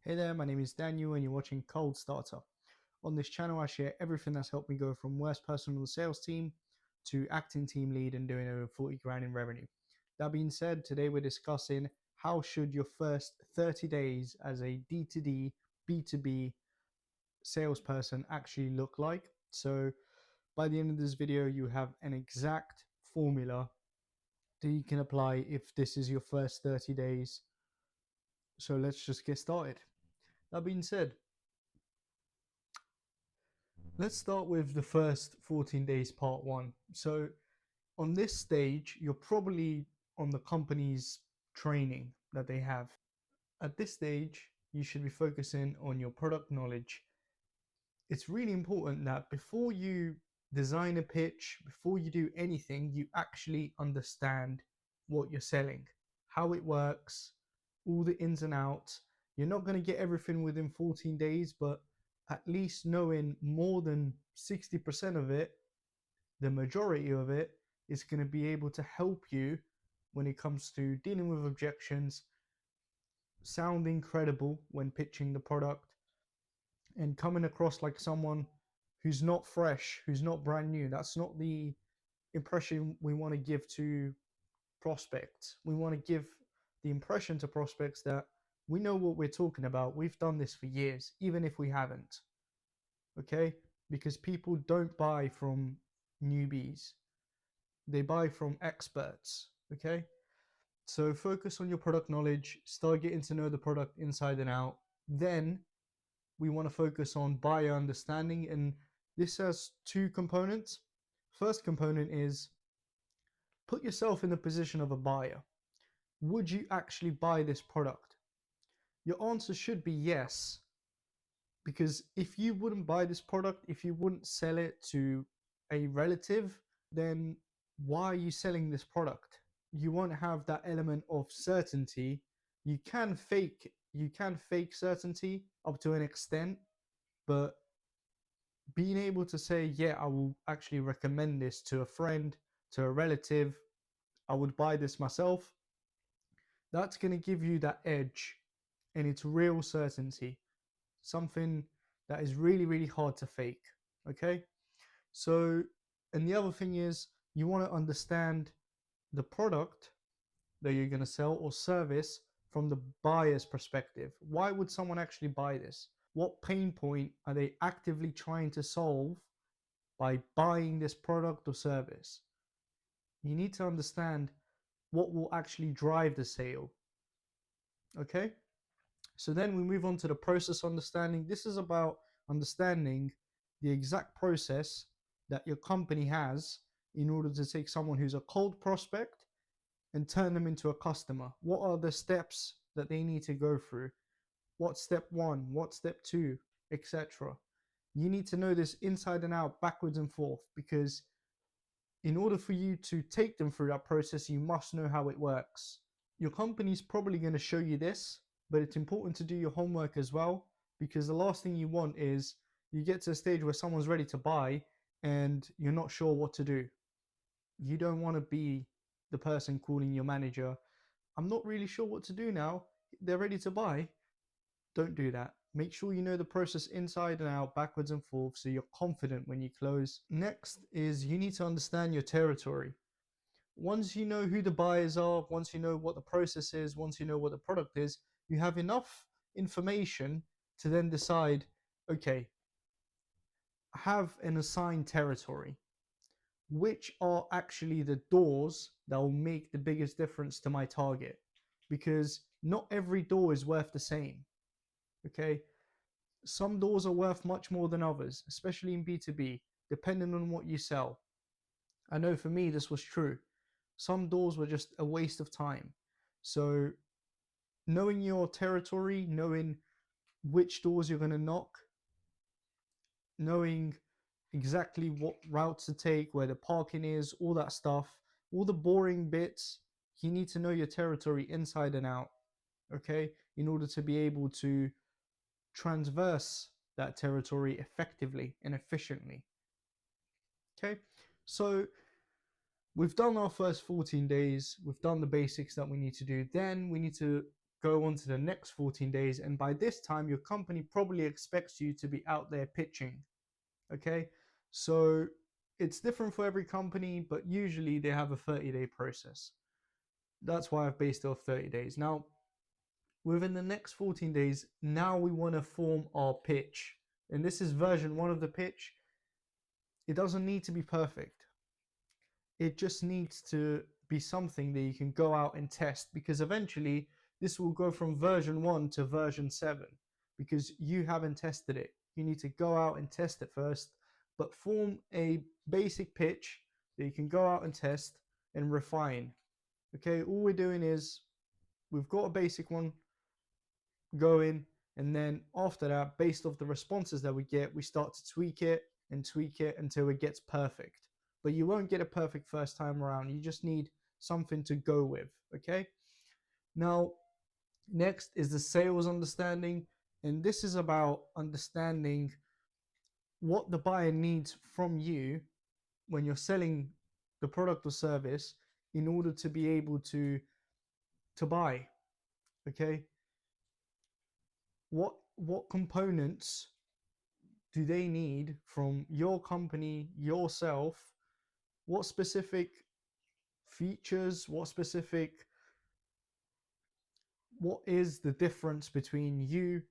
Hey there, my name is Daniel and you're watching Cold Starter. On this channel, I share everything that's helped me go from worst person on the sales team to acting team lead and doing over 40 grand in revenue. That being said, today we're discussing how should your first 30 days as a D2D B2B salesperson actually look like. So by the end of this video, you have an exact formula that you can apply if this is your first 30 days. So let's just get started. That being said, let's start with the first 14 days, part one. So, on this stage, you're probably on the company's training that they have. At this stage, you should be focusing on your product knowledge. It's really important that before you design a pitch, before you do anything, you actually understand what you're selling, how it works, all the ins and outs. You're not going to get everything within 14 days, but at least knowing more than 60% of it, the majority of it, is going to be able to help you when it comes to dealing with objections, sounding credible when pitching the product, and coming across like someone who's not fresh, who's not brand new. That's not the impression we want to give to prospects. We want to give the impression to prospects that we know what we're talking about. We've done this for years, even if we haven't. Okay? Because people don't buy from newbies, they buy from experts. Okay? So focus on your product knowledge, start getting to know the product inside and out. Then we want to focus on buyer understanding, and this has two components. First component is put yourself in the position of a buyer. Would you actually buy this product? Your answer should be yes, because if you wouldn't buy this product, if you wouldn't sell it to a relative, then why are you selling this product? You won't have that element of certainty. You can fake certainty up to an extent, but being able to say, yeah, I will actually recommend this to a friend, to a relative, I would buy this myself, that's going to give you that edge, and it's real certainty, something that is really, really hard to fake. Okay? So, and the other thing is, you want to understand the product that you're going to sell or service from the buyer's perspective. Why would someone actually buy this? What pain point are they actively trying to solve by buying this product or service? You need to understand what will actually drive the sale. Okay? So then we move on to the process understanding. This is about understanding the exact process that your company has in order to take someone who's a cold prospect and turn them into a customer. What are the steps that they need to go through? What's step one? What's step two? Etc. You need to know this inside and out, backwards and forth, because in order for you to take them through that process, you must know how it works. Your company's probably going to show you this, but it's important to do your homework as well, because the last thing you want is you get to a stage where someone's ready to buy and you're not sure what to do. You don't want to be the person calling your manager, I'm not really sure what to do now, they're ready to buy. Don't do that. Make sure you know the process inside and out, backwards and forth, so you're confident when you close. Next is you need to understand your territory. Once you know who the buyers are, once you know what the process is, once you know what the product is, you have enough information to then decide, okay, I have an assigned territory. Which are actually the doors that will make the biggest difference to my target? Because not every door is worth the same. Okay? Some doors are worth much more than others, especially in B2B, depending on what you sell. I know for me this was true. Some doors were just a waste of time. So knowing your territory, knowing which doors you're going to knock, knowing exactly what routes to take, where the parking is, all that stuff, all the boring bits, you need to know your territory inside and out, okay, in order to be able to transverse that territory effectively and efficiently. Okay, so we've done our first 14 days, we've done the basics that we need to do. Then we need to go on to the next 14 days, and by this time your company probably expects you to be out there pitching. Okay, so it's different for every company, but usually they have a 30-day process. That's why I've based it off 30 days. Now, within the next 14 days, now we want to form our pitch. And this is version 1 of the pitch. It doesn't need to be perfect. It just needs to be something that you can go out and test, because eventually this will go from version 1 to version 7 because you haven't tested it. You need to go out and test it first, but form a basic pitch that you can go out and test and refine. Okay, all we're doing is we've got a basic one going, and then after that, based off the responses that we get, we start to tweak it until it gets perfect. But you won't get it perfect first time around. You just need something to go with. Okay, now next is the sales understanding, and this is about understanding what the buyer needs from you when you're selling the product or service in order to be able to buy. Okay, what components do they need from your company, yourself? What specific features, what is the difference between you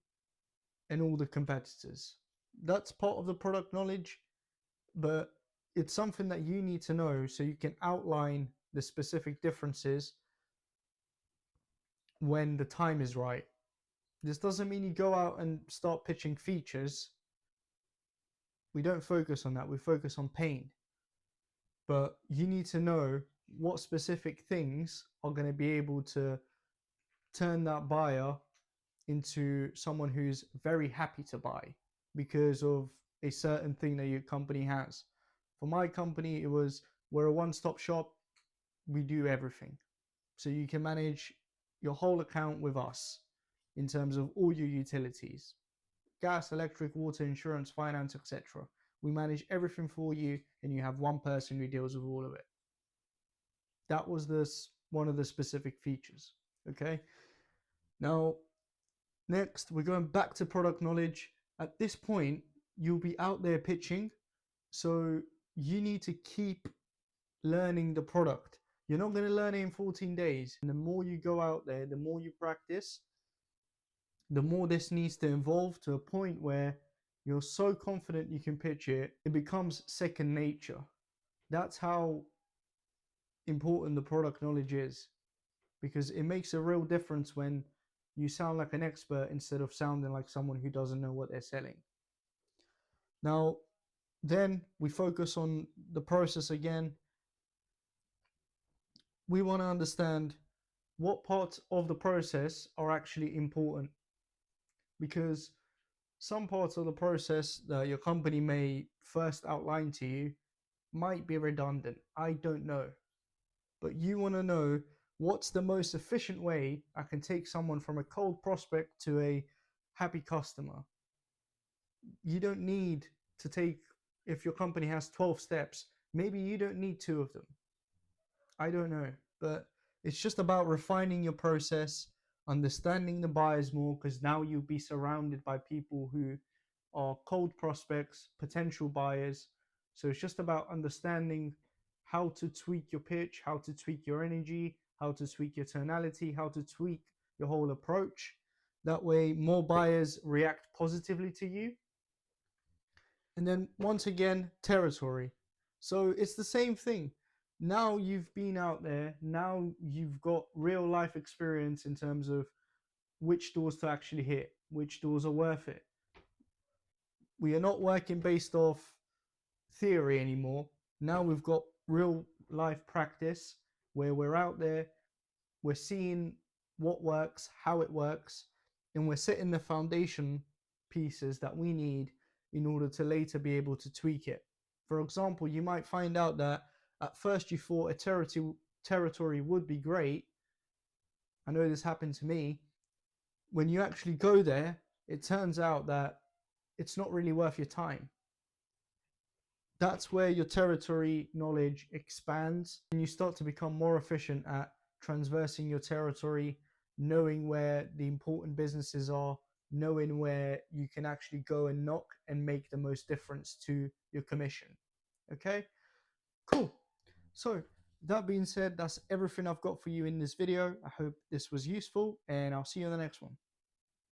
and all the competitors? That's part of the product knowledge, but it's something that you need to know so you can outline the specific differences when the time is right. This doesn't mean you go out and start pitching features. We don't focus on that. We focus on pain. But you need to know what specific things are going to be able to turn that buyer into someone who's very happy to buy because of a certain thing that your company has. For my company, it was, we're a one-stop shop. We do everything. So you can manage your whole account with us in terms of all your utilities: gas, electric, water, insurance, finance, etc. We manage everything for you, and you have one person who deals with all of it. That was one of the specific features. Okay. Now, next, we're going back to product knowledge. At this point, you'll be out there pitching, so you need to keep learning the product. You're not going to learn it in 14 days. And the more you go out there, the more you practice, the more this needs to evolve to a point where you're so confident you can pitch it, it becomes second nature. That's how important the product knowledge is, because it makes a real difference when you sound like an expert instead of sounding like someone who doesn't know what they're selling. Now, then we focus on the process again. We want to understand what parts of the process are actually important, because some parts of the process that your company may first outline to you might be redundant. I don't know. But you want to know, what's the most efficient way I can take someone from a cold prospect to a happy customer? You don't need to take, if your company has 12 steps, maybe you don't need 2 of them. I don't know. But it's just about refining your process, understanding the buyers more, because now you'll be surrounded by people who are cold prospects, potential buyers. So it's just about understanding how to tweak your pitch, how to tweak your energy, how to tweak your tonality, how to tweak your whole approach. That way, more buyers react positively to you. And then once again, territory. So it's the same thing. Now you've been out there, now you've got real life experience in terms of which doors to actually hit, which doors are worth it. We are not working based off theory anymore. Now we've got real life practice where we're out there, we're seeing what works, how it works, and we're setting the foundation pieces that we need in order to later be able to tweak it. For example, you might find out that at first you thought a territory would be great. I know this happened to me. When you actually go there, it turns out that it's not really worth your time. That's where your territory knowledge expands and you start to become more efficient at transversing your territory knowing where the important businesses are, knowing where you can actually go and knock and make the most difference to your commission. Okay, cool. So that being said, that's everything I've got for you in this video. I hope this was useful, and I'll see you in the next one.